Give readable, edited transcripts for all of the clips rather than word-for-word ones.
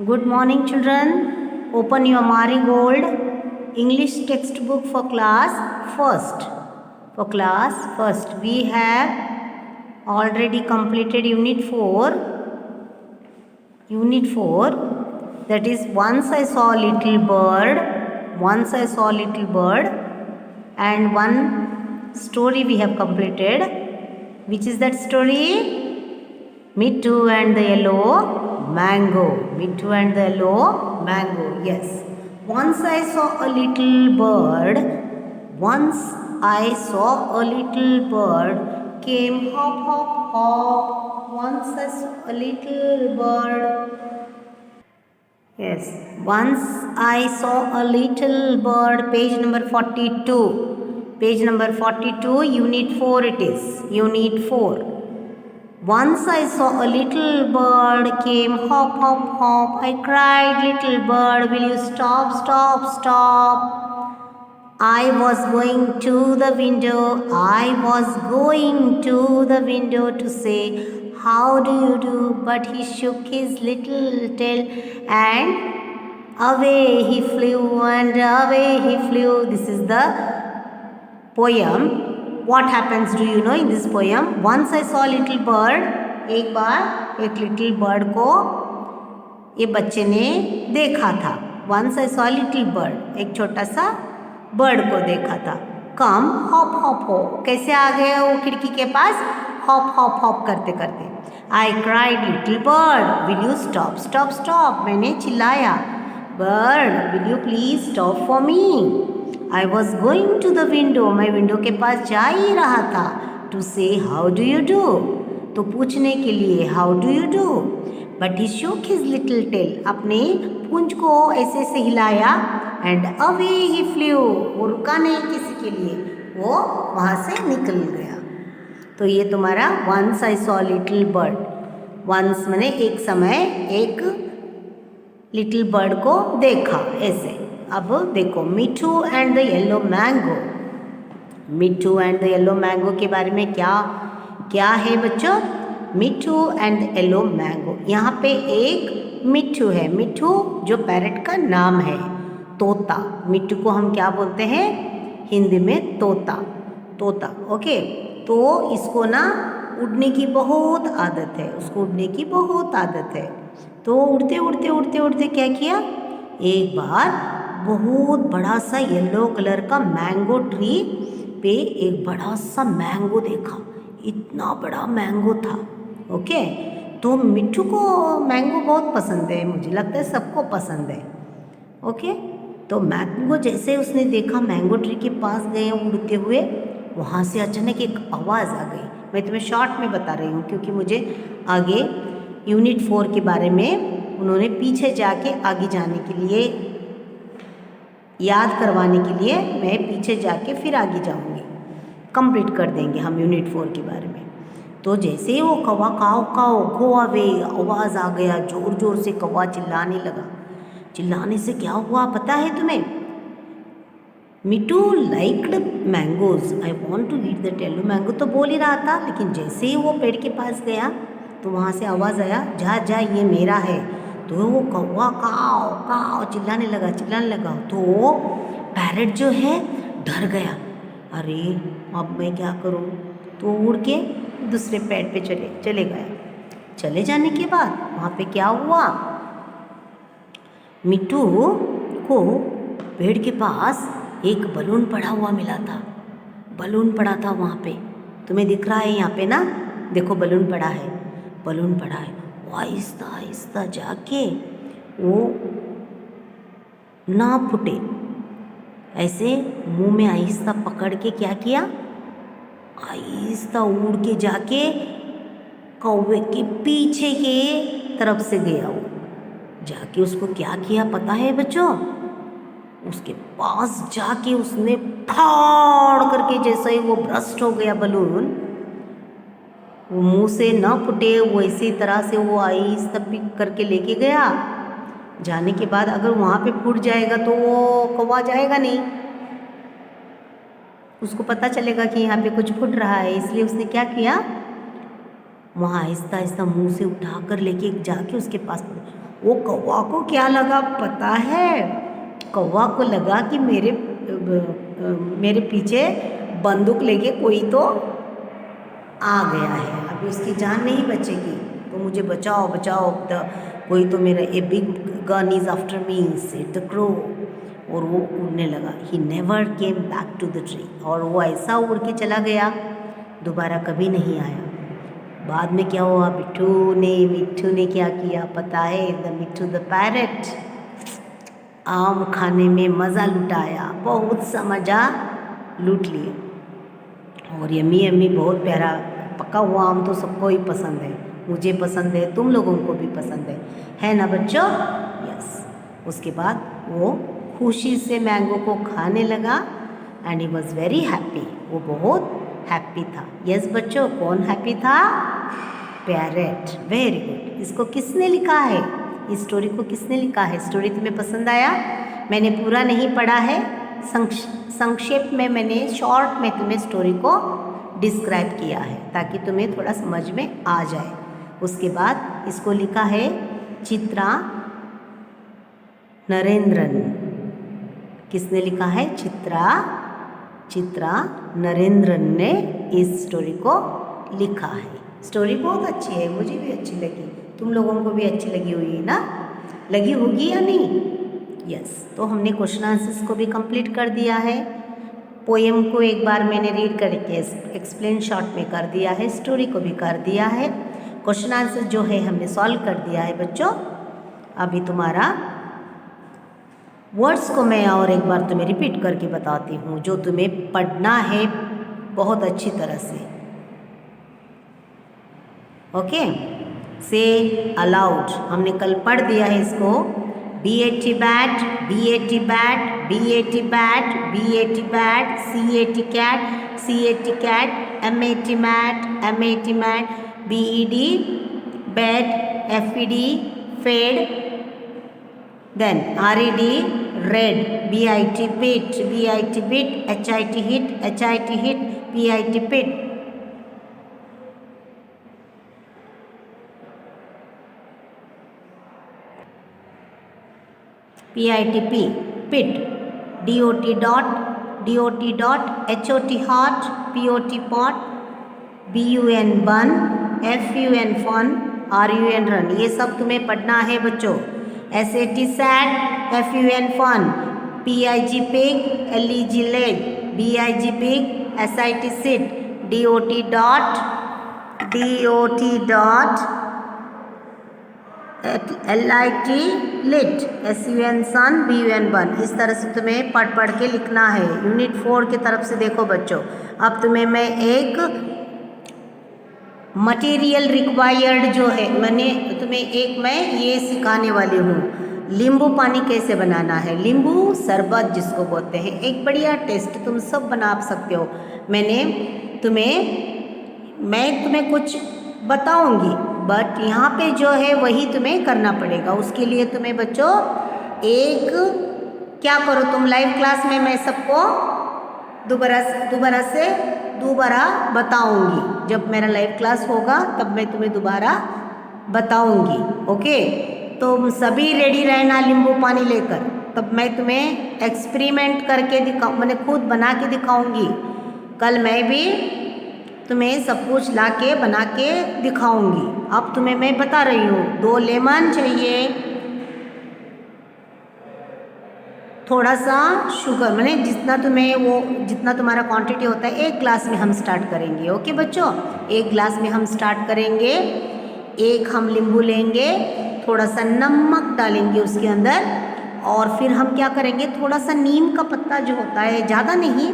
Good morning, children. Open your Marigold English textbook for class first. For class first, we have already completed Unit 4. Unit 4, that is Once I Saw a Little Bird. Once I Saw a Little Bird. And one story we have completed. Which is that story? Mittu and the Yellow Mango. Mittu and the Yellow Mango. Yes. Once I saw a little bird. Once I saw a little bird. Came hop, hop, hop. Once I saw a little bird. Yes. Once I saw a little bird. Page number 42. Page number 42. Unit 4 it is. Unit 4. Once I saw a little bird came hop, hop, hop. I cried, little bird, will you stop, stop, stop? I was going to the window. I was going to the window to say, how do you do? But he shook his little tail and away he flew and away he flew. This is the poem. What happens do you know in this poem? Once I saw a little bird. एक बार एक little bird को ये बच्चे ने देखा था. Once I saw a little bird. एक छोटा सा बर्ड को देखा था. कम हॉप हॉप हो. कैसे आ गए वो खिड़की के पास? हॉप हॉप हॉप करते करते. I cried, little bird, will you stop, stop, stop? मैंने चिल्लाया. Bird, will you please stop for me? I was going to the window. मैं विंडो के पास जा ही रहा था. To say how do you do? तो पूछने के लिए how do you do. But he शोक हिज लिटिल टेल. अपने पूंछ को ऐसे से हिलाया. And away he flu. वो रुका नहीं किसी के लिए, वो वहाँ से निकल गया. तो ये तुम्हारा once I saw little bird. Once मैंने एक समय एक लिटिल बर्ड को देखा ऐसे. अब देखो मिट्ठू and the yellow mango. Mitthu and the yellow mango के बारे में क्या है बच्चों? मिट्ठू एंड येलो मैंगो. यहाँ पे एक मिट्ठू है. मिट्ठू जो पैरट का नाम है, तोता. मिट्ठू को हम क्या बोलते हैं हिंदी में? तोता. तोता. ओके. तो इसको ना उड़ने की बहुत आदत है. उसको उड़ने की बहुत आदत है. तो उड़ते उड़ते उड़ते उड़ते क्या किया, एक बार बहुत बड़ा सा येलो कलर का मैंगो ट्री पे एक बड़ा सा मैंगो देखा. इतना बड़ा मैंगो था. ओके. तो मिट्ठू को मैंगो बहुत पसंद है. मुझे लगता है सबको पसंद है. ओके. तो मैंगो जैसे उसने देखा, मैंगो ट्री के पास गए उड़ते हुए. वहाँ से अचानक एक आवाज़ आ गई. मैं तुम्हें शॉर्ट में बता रही हूँ क्योंकि मुझे आगे यूनिट 4 के बारे में उन्होंने पीछे जाके आगे जाने के लिए, याद करवाने के लिए मैं पीछे जाके फिर आगे जाऊँगी. कंप्लीट कर देंगे हम यूनिट 4 के बारे में. तो जैसे ही वो कौवा काव काव गो अवे आवाज़ आ गया. ज़ोर ज़ोर से कौवा चिल्लाने लगा. चिल्लाने से क्या हुआ पता है तुम्हें? Mitthu liked mangoes. I want to eat that yellow mango तो बोल ही रहा था, लेकिन जैसे ही वो पेड़ के पास गया तो वहाँ से आवाज़ आया, जा जा ये मेरा है. तो वो कौवा काव काव चिल्लाने लगा. तो पैरट जो है डर गया. अरे अब मैं क्या करूं? तो उड़ के दूसरे पेड़ पे चले गया. चले जाने के बाद वहाँ पे क्या हुआ, मिट्ठू को पेड़ के पास एक बलून पड़ा हुआ मिला था. बलून पड़ा था वहाँ पे. तुम्हें दिख रहा है यहाँ पे ना? देखो बलून पड़ा है. बलून पड़ा है. वो आहिस्ता आहिस्ता जाके वो ना फूटे ऐसे मुंह में आहिस्ता पकड़ के क्या किया, आहिस्ता उड़ के जाके कौवे के पीछे के तरफ से गया. वो जाके उसको क्या किया पता है बच्चों? उसके पास जाके उसने फाड़ करके, जैसे ही वो ब्रस्ट हो गया बलून, वो मुंह से न फूटे वो इसी तरह से वो आहिस्ता पिक करके लेके गया. जाने के बाद अगर वहाँ पे फूट जाएगा तो वो कौवा जाएगा नहीं. उसको पता चलेगा कि यहाँ पे कुछ फूट रहा है. इसलिए उसने क्या किया, वहाँ आहिस्ता आहिस्ता मुंह से उठा कर लेके जाके उसके पास वो कौवा को क्या लगा पता है? कौवा को लगा कि मेरे पीछे बंदूक लेके कोई तो आ गया है, अभी उसकी जान नहीं बचेगी, तो मुझे बचाओ बचाओ, कोई तो मेरा a big gun is after me, said the crow. और वो उड़ने लगा। He never came back to the tree, और वो ऐसा उड़ के चला गया, दोबारा कभी नहीं आया। बाद में क्या हुआ? मिट्ठू ने क्या किया पता है? द मिट्ठू द पैरट, आम खाने में मज़ा लुटाया, बहुत सा मज़ा लूट लिए। और यम्मी यम्मी, बहुत प्यारा पका हुआ आम तो सबको ही पसंद है, मुझे पसंद है, तुम लोगों को भी पसंद है ना बच्चों? यस। उसके बाद वो खुशी से मैंगो को खाने लगा and he was very happy, वो बहुत हैप्पी था। यस बच्चों, कौन हैप्पी था? पैरट। Very good. इसको किसने लिखा है? इस स्टोरी को किसने लिखा है? स्टोरी तुम्हें पसंद आया? मैंने पूरा नहीं पढ़ा है, संक्षेप में मैंने शॉर्ट में तुम्हें स्टोरी को डिस्क्राइब किया है ताकि तुम्हें थोड़ा समझ में आ जाए। उसके बाद इसको लिखा है चित्रा नरेंद्रन। किसने लिखा है? चित्रा नरेंद्रन ने इस स्टोरी को लिखा है। स्टोरी बहुत अच्छी है, मुझे भी अच्छी लगी, तुम लोगों को भी अच्छी लगी हुई है ना? लगी होगी या नहीं? यस। तो हमने क्वेश्चन आंसर्स को भी कंप्लीट कर दिया है, पोएम को एक बार मैंने रीड करके एक्सप्लेन शॉर्ट में कर दिया है, स्टोरी को भी कर दिया है, क्वेश्चन आंसर जो है हमने सॉल्व कर दिया है बच्चों। अभी तुम्हारा वर्ड्स को मैं और एक बार तुम्हें रिपीट करके बताती हूँ, जो तुम्हें पढ़ना है बहुत अच्छी तरह से। ओके, से अलाउड हमने कल पढ़ दिया है इसको। BAT bat, BAT bat, BAT bat, BAT bat, CAT cat, CAT cat, MAT mat, MAT mat, BED bed, FED fed, then RED red, BIT bit, BIT bit, HIT hit, HIT hit, PIT pit. PITP pit, DOT dot, HOT hot, POT pot, BUN bun, FUN fun, RUN run, ये सब तुम्हें पढ़ना है बच्चों। SAT sad, FUN fun, PIG pig, LEG leg, BIG pig, SIT sit, DOT dot, LIT lit, SUN sun, BUN bun। इस तरह से तुम्हें पढ़ के लिखना है। यूनिट 4 की तरफ से देखो बच्चों, अब तुम्हें मैं एक मटेरियल रिक्वायर्ड जो है, मैं ये सिखाने वाली हूँ, नींबू पानी कैसे बनाना है, नींबू शरबत जिसको बोलते हैं, एक बढ़िया टेस्ट तुम सब बना सकते हो। मैं तुम्हें कुछ बताऊंगी, बट यहाँ पे जो है वही तुम्हें करना पड़ेगा। उसके लिए तुम्हें बच्चों क्या करो, तुम लाइव क्लास में मैं सबको दोबारा बताऊंगी। जब मेरा लाइव क्लास होगा तब मैं तुम्हें दोबारा बताऊंगी। ओके, तो सभी रेडी रहना नींबू पानी लेकर, तब मैं तुम्हें एक्सपेरिमेंट करके मैंने खुद बना के दिखाऊंगी। कल मैं भी तुम्हें सब कुछ ला के बना के दिखाऊंगी। अब तुम्हें मैं बता रही हूँ, 2 लेमन चाहिए, थोड़ा सा शुगर, मैंने जितना तुम्हारा क्वांटिटी होता है 1 ग्लास में हम स्टार्ट करेंगे। ओके बच्चों, 1 ग्लास में हम स्टार्ट करेंगे। 1 हम नींबू लेंगे, थोड़ा सा नमक डालेंगे उसके अंदर, और फिर हम क्या करेंगे, थोड़ा सा नीम का पत्ता जो होता है, ज़्यादा नहीं,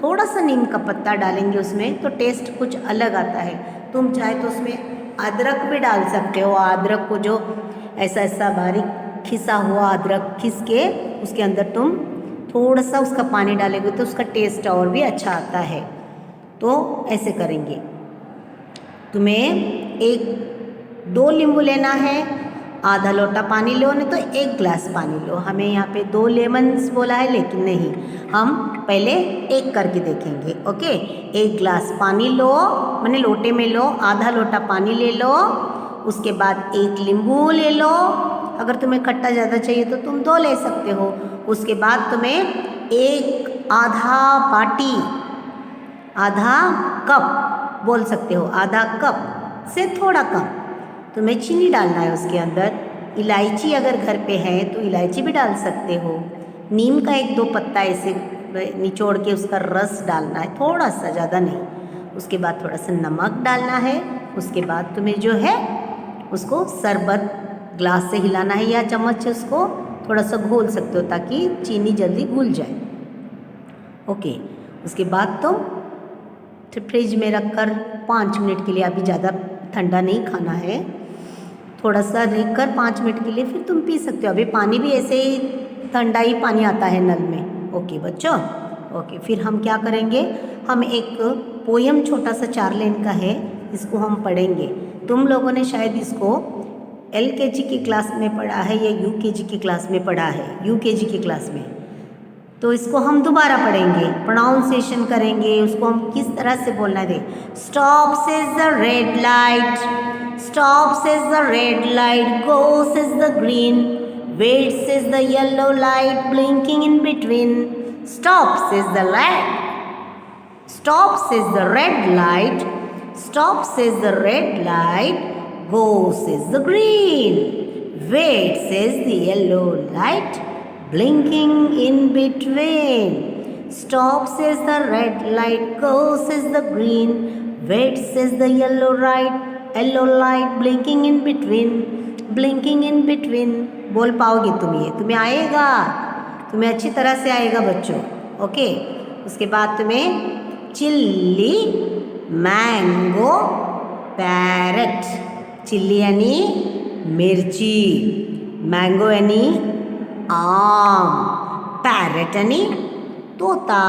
थोड़ा सा नीम का पत्ता डालेंगे उसमें, तो टेस्ट कुछ अलग आता है। तुम चाहे तो उसमें अदरक भी डाल सकते हो। अदरक को जो ऐसा बारीक खिसा हुआ अदरक खिस के उसके अंदर तुम थोड़ा सा उसका पानी डालोगे तो उसका टेस्ट और भी अच्छा आता है। तो ऐसे करेंगे। तुम्हें 2 नींबू लेना है, आधा लोटा पानी लो, नहीं तो 1 ग्लास पानी लो। हमें यहाँ पे 2 लेमन्स बोला है, लेकिन नहीं, हम पहले 1 करके देखेंगे। ओके, 1 ग्लास पानी लो, मैंने लोटे में लो, आधा लोटा पानी ले लो, उसके बाद 1 नींबू ले लो, अगर तुम्हें खट्टा ज़्यादा चाहिए तो तुम 2 ले सकते हो। उसके बाद तुम्हें एक आधा बाटी, आधा कप बोल सकते हो, आधा कप से थोड़ा कम तुम्हें चीनी डालना है उसके अंदर। इलायची अगर घर पे है तो इलायची भी डाल सकते हो। नीम का 1-2 पत्ता ऐसे निचोड़ के उसका रस डालना है, थोड़ा सा, ज़्यादा नहीं। उसके बाद थोड़ा सा नमक डालना है। उसके बाद तुम्हें जो है उसको शरबत ग्लास से हिलाना है या चम्मच से उसको थोड़ा सा घोल सकते हो ताकि चीनी जल्दी घुल जाए। ओके, उसके बाद तुम फ्रिज में रखकर 5 मिनट के लिए, अभी ज़्यादा ठंडा नहीं खाना है, थोड़ा सा रखकर 5 मिनट के लिए फिर तुम पी सकते हो। अभी पानी भी ऐसे ही ठंडा ही पानी आता है नल में। ओके बच्चों, ओके, फिर हम क्या करेंगे, हम एक पोयम छोटा सा 4 लाइन का है, इसको हम पढ़ेंगे। तुम लोगों ने शायद इसको LKG की क्लास में पढ़ा है या UKG की क्लास में पढ़ा है, UKG की क्लास में। तो इसको हम दोबारा पढ़ेंगे, प्रोनाउंसिएशन करेंगे, उसको हम किस तरह से बोलना है। Stop says the red light, stop says the red light, go says the green, wait says the yellow light blinking in between. Stop says the red, stop says the red light, stop says the red light, go says the green, wait says the yellow light blinking in between. Stop says the red light, go says the green, wait says the yellow light blinking in between, blinking in between. बोल पाओगे तुम, ये तुम्हें आएगा, तुम्हें अच्छी तरह से आएगा बच्चों। ओके, उसके बाद तुम्हें चिल्ली, मैंगो, पैरट। चिल्ली यानी मिर्ची, मैंगो यानी आम, पैरट यानी तोता।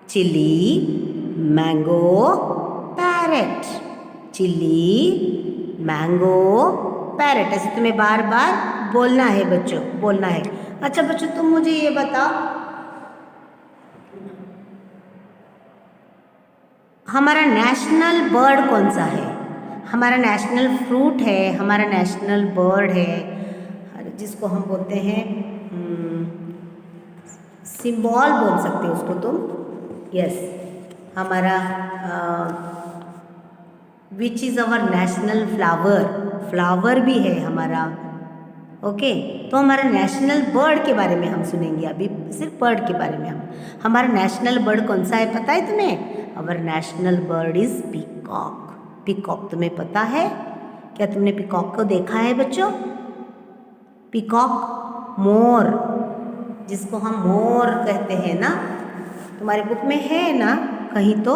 Chilli, mango, parrot, chilli, mango, parrot, ऐसे तुम्हें बार बार बोलना है बच्चों, बोलना है। अच्छा बच्चों, तुम मुझे ये बताओ, हमारा नेशनल बर्ड कौन सा है? हमारा नेशनल फ्रूट है, हमारा नेशनल बर्ड है, जिसको हम बोलते हैं सिंबल बोल सकते हो उसको तुम। यस, हमारा which is our national flower, flower भी है हमारा। ओके, तो हमारा नेशनल बर्ड के बारे में हम सुनेंगे अभी, सिर्फ बर्ड के बारे में। हमारा नेशनल बर्ड कौन सा है पता है तुम्हें? Our national bird is peacock. Peacock तुम्हें पता है? क्या तुमने पीकॉक को देखा है बच्चों? पीकॉक, मोर, जिसको हम मोर कहते हैं ना, तुम्हारे बुक में है ना कहीं? तो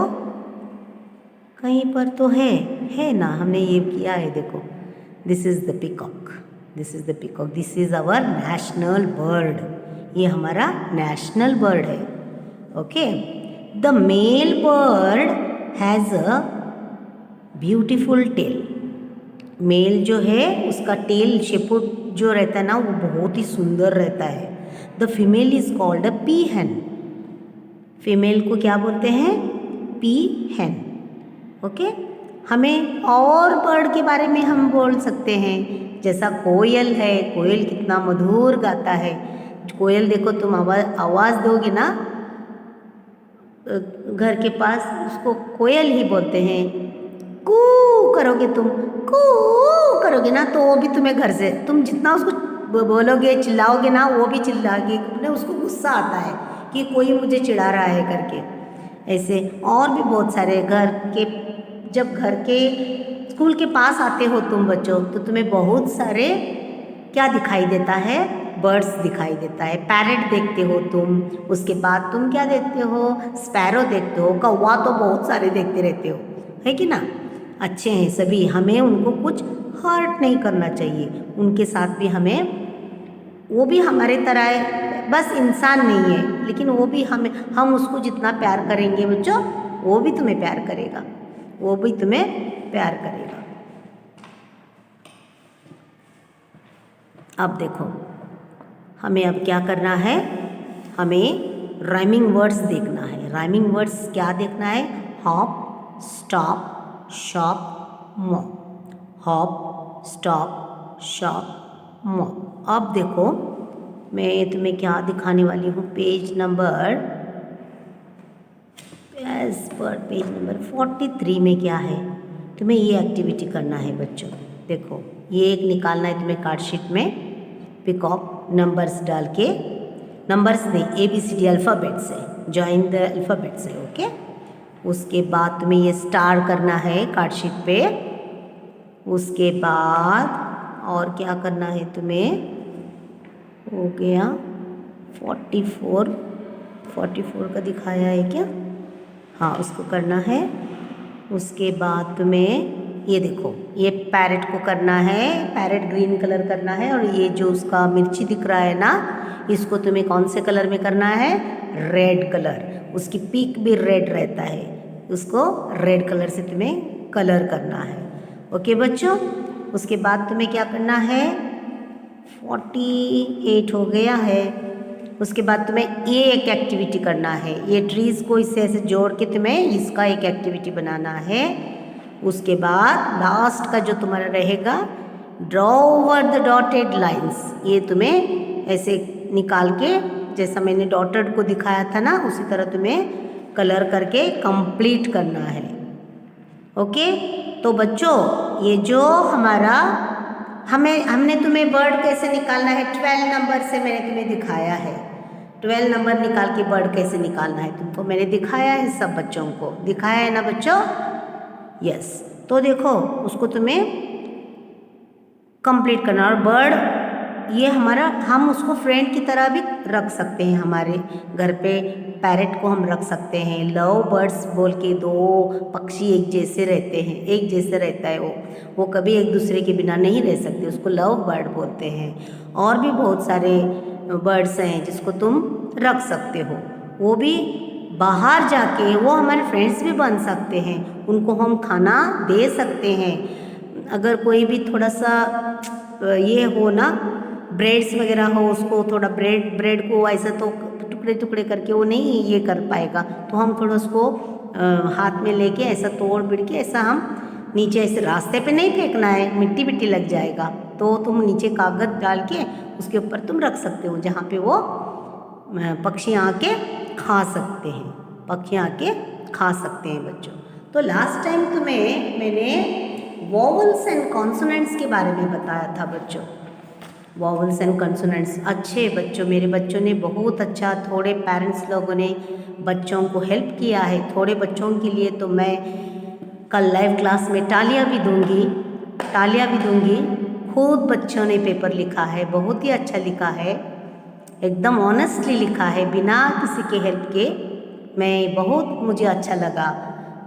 कहीं पर तो है ना, हमने ये किया है, देखो, this is the peacock, this is the peacock, this is our national bird, ये हमारा नेशनल बर्ड है। Okay, the male bird has a beautiful tail. Male जो है उसका टेल शेपुट जो रहता है ना, वो बहुत ही सुंदर रहता है। The female is called a peahen. Female को क्या बोलते हैं? पी हैन। ओके, हमें और बर्ड के बारे में हम बोल सकते हैं, जैसा कोयल है, कोयल कितना मधुर गाता है। कोयल देखो, तुम आवाज़ दोगे ना घर के पास, उसको कोयल ही बोलते हैं। कू करोगे तुम, कू करोगे ना, तो वो भी तुम्हें घर से, तुम जितना उसको बोलोगे, चिल्लाओगे ना, वो भी चिल्लाएगी। उसको गुस्सा आता है कि कोई मुझे चिढ़ा रहा है करके। ऐसे और भी बहुत सारे घर के, जब घर के स्कूल के पास आते हो तुम बच्चों, तो तुम्हें बहुत सारे क्या दिखाई देता है? बर्ड्स दिखाई देता है। पैरट देखते हो तुम, उसके बाद तुम क्या देखते हो? स्पैरो देखते हो। कौवा तो बहुत सारे देखते रहते हो, है कि ना? अच्छे हैं सभी, हमें उनको कुछ हर्ट नहीं करना चाहिए, उनके साथ भी हमें, वो भी हमारे तरह है, बस इंसान नहीं है, लेकिन वो भी हम उसको जितना प्यार करेंगे बच्चों, वो भी तुम्हें प्यार करेगा, वो भी तुम्हें प्यार करेगा। अब देखो, हमें अब क्या करना है? हमें राइमिंग वर्ड्स देखना है। राइमिंग वर्ड्स क्या देखना है? Hop, stop, shop, mop. Hop, stop, shop, अब देखो मैं तुम्हें क्या दिखाने वाली हूँ, पेज नंबर 43 में क्या है, तुम्हें ये एक्टिविटी करना है बच्चों। देखो ये एक निकालना है तुम्हें कार्ड शीट में, पिकॉक नंबर्स डाल के, नंबर्स नहीं ABCD अल्फ़ाबेट से, जॉइन द अल्फ़ाबेट से, ओके। उसके बाद तुम्हें ये स्टार करना है कार्ड शीट पे। उसके बाद और क्या करना है तुम्हें, हो गया 44 का दिखाया है क्या, हाँ उसको करना है। उसके बाद तुम्हें ये देखो ये पैरेट को करना है, पैरेट ग्रीन कलर करना है, और ये जो उसका मिर्ची दिख रहा है ना, इसको तुम्हें कौन से कलर में करना है, रेड कलर। उसकी पीक भी रेड रहता है, उसको रेड कलर से तुम्हें कलर करना है, ओके बच्चों। उसके बाद तुम्हें क्या करना है, 48 हो गया है। उसके बाद तुम्हें ये एक एक्टिविटी करना है, ये ट्रीज़ को इससे ऐसे जोड़ के तुम्हें इसका एक एक्टिविटी बनाना है। उसके बाद लास्ट का जो तुम्हारा रहेगा, draw over the dotted lines, ये तुम्हें ऐसे निकाल के जैसा मैंने डॉटेड को दिखाया था ना, उसी तरह तुम्हें कलर करके कंप्लीट करना है, ओके। तो बच्चों ये जो हमारा हमने तुम्हें बर्ड कैसे निकालना है, 12 नंबर से मैंने तुम्हें दिखाया है। 12 नंबर निकाल के बर्ड कैसे निकालना है तुमको मैंने दिखाया है, सब बच्चों को दिखाया है ना बच्चों, यस। तो देखो उसको तुम्हें कंप्लीट करना। और बर्ड ये हमारा, हम उसको फ्रेंड की तरह भी रख सकते हैं, हमारे घर पे पैरेट को हम रख सकते हैं। लव बर्ड्स बोल के, दो पक्षी एक जैसे रहते हैं, एक जैसे रहता है वो कभी एक दूसरे के बिना नहीं रह सकते, उसको लव बर्ड बोलते हैं। और भी बहुत सारे बर्ड्स हैं जिसको तुम रख सकते हो, वो भी बाहर जाके वो हमारे फ्रेंड्स भी बन सकते हैं, उनको हम खाना दे सकते हैं। अगर कोई भी थोड़ा सा ये हो ना, ब्रेड्स वगैरह हो, उसको थोड़ा ब्रेड को ऐसा तो टुकड़े टुकड़े करके वो नहीं ये कर पाएगा, तो हम थोड़ा उसको हाथ में लेके ऐसा तोड़ बिड़ के ऐसा हम नीचे ऐसे रास्ते पे नहीं फेंकना है, मिट्टी मिट्टी लग जाएगा, तो तुम नीचे कागज़ डाल के उसके ऊपर तुम रख सकते हो, जहाँ पे वो पक्षी आके खा सकते हैं, पक्षी आके खा सकते हैं बच्चों। तो लास्ट टाइम तुम्हें मैंने वॉवल्स एंड कॉन्सोनेंट्स के बारे में बताया था बच्चों, वॉवल्स एंड कंसोनेंट्स। अच्छे बच्चों, मेरे बच्चों ने बहुत अच्छा, थोड़े पेरेंट्स लोगों ने बच्चों को हेल्प किया है, थोड़े बच्चों के लिए तो मैं कल लाइव क्लास में तालियां भी दूंगी। खुद बच्चों ने पेपर लिखा है, बहुत ही अच्छा लिखा है, एकदम ऑनेस्टली लिखा है, बिना किसी के हेल्प के। मुझे अच्छा लगा,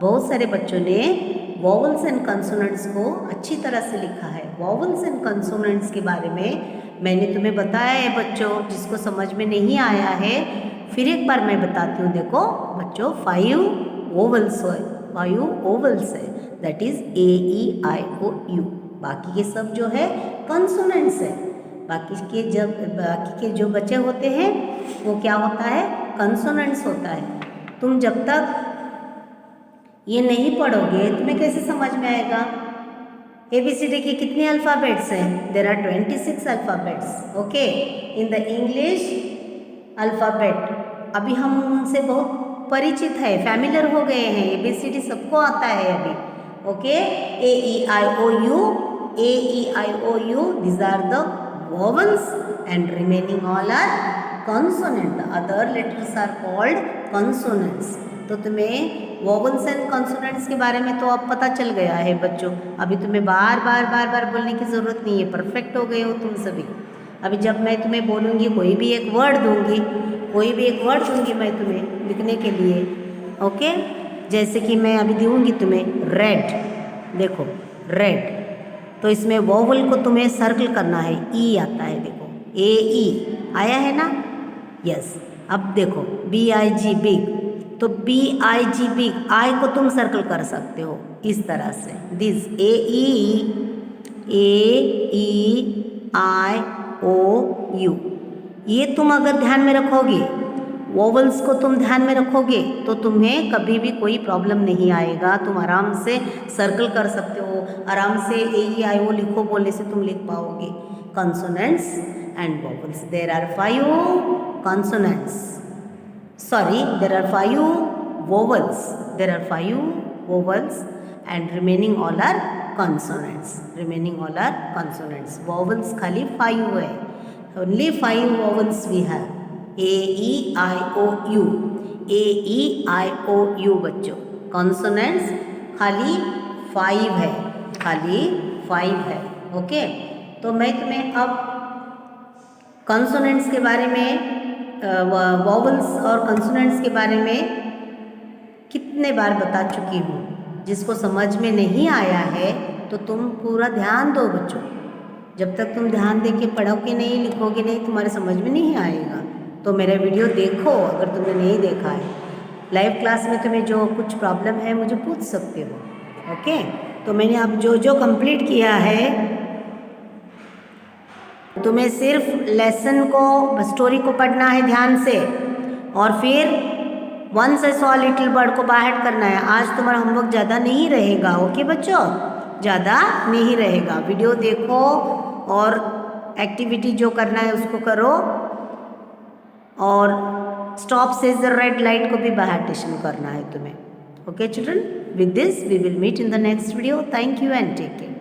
बहुत सारे बच्चों ने वॉवल्स एंड कंसोनेंट्स को अच्छी तरह से लिखा है। वॉवल्स एंड कंसोनेंट्स के बारे में मैंने तुम्हें बताया है बच्चों, जिसको समझ में नहीं आया है फिर एक बार मैं बताती हूँ। देखो बच्चों, 5 ओवल्स है, दैट इज AEIOU। बाकी के सब जो है कंसोनेंट्स है, बाकी के जो बचे होते हैं वो क्या होता है, कंसोनेंट्स होता है। तुम जब तक ये नहीं पढ़ोगे तुम्हें कैसे समझ में आएगा। ABCD के कितने अल्फ़ाबेट्स हैं, there are 26 alphabets, okay, in the English alphabet. अभी हम उनसे बहुत परिचित है, फैमिलियर हो गए हैं, ABCD सबको आता है अभी, okay. AEIOU, these are the vowels and remaining all are consonant, the other letters are called consonants। तो तुम्हें वॉवल्स एंड कॉन्सोनेंट्स के बारे में तो अब पता चल गया है बच्चों, अभी तुम्हें बार बार बोलने की ज़रूरत नहीं है, परफेक्ट हो गए हो तुम सभी। अभी जब मैं तुम्हें बोलूँगी, कोई भी एक वर्ड दूँगी मैं तुम्हें लिखने के लिए, ओके। जैसे कि मैं अभी दूँगी तुम्हें रेड, देखो रेड, तो इसमें वॉवल को तुम्हें सर्कल करना है, ई आता है, देखो AE आया है ना, यस। अब देखो BIG बिग, तो BIG बिग, आई को तुम सर्कल कर सकते हो इस तरह से, दिस AEIOU। ये तुम अगर ध्यान में रखोगे, वोवल्स को तुम ध्यान में रखोगे, तो तुम्हें कभी भी कोई प्रॉब्लम नहीं आएगा, तुम आराम से सर्कल कर सकते हो, आराम से AEIO लिखो बोलने से तुम लिख पाओगे। consonants and vowels. There are 5 consonants. Sorry, there are 5 vowels. There are 5 vowels and remaining all are consonants. Remaining all are consonants. Vowels खाली 5 है. Only 5 vowels we have. A, E, I, O, U. A, E, I, O, U बच्चों. Consonants खाली 5 है. खाली 5 है. Okay, तो मैं तुम्हें अब कंसोनेंट्स के बारे में, वॉवल्स और कंसोनेंट्स के बारे में कितने बार बता चुकी हूँ. जिसको समझ में नहीं आया है तो तुम पूरा ध्यान दो बच्चों. जब तक तुम ध्यान दे के पढ़ोगे नहीं, लिखोगे नहीं, तुम्हारे समझ में नहीं आएगा. तो मेरा वीडियो देखो अगर तुमने नहीं देखा है. लाइव क्लास में तुम्हें जो कुछ प्रॉब्लम है मुझे पूछ सकते हो. ओके, तो मैंने अब जो जो कंप्लीट किया है, तुम्हें सिर्फ लेसन को, स्टोरी को पढ़ना है ध्यान से और फिर once I saw little bird को बाहर करना है. आज तुम्हारा होमवर्क ज़्यादा नहीं रहेगा. ओके बच्चों, ज़्यादा नहीं रहेगा. वीडियो देखो और एक्टिविटी जो करना है उसको करो. और stop says the red light को भी बाहर टेशन करना है तुम्हें. Okay children, with this we will meet in the next video. Thank you and take care.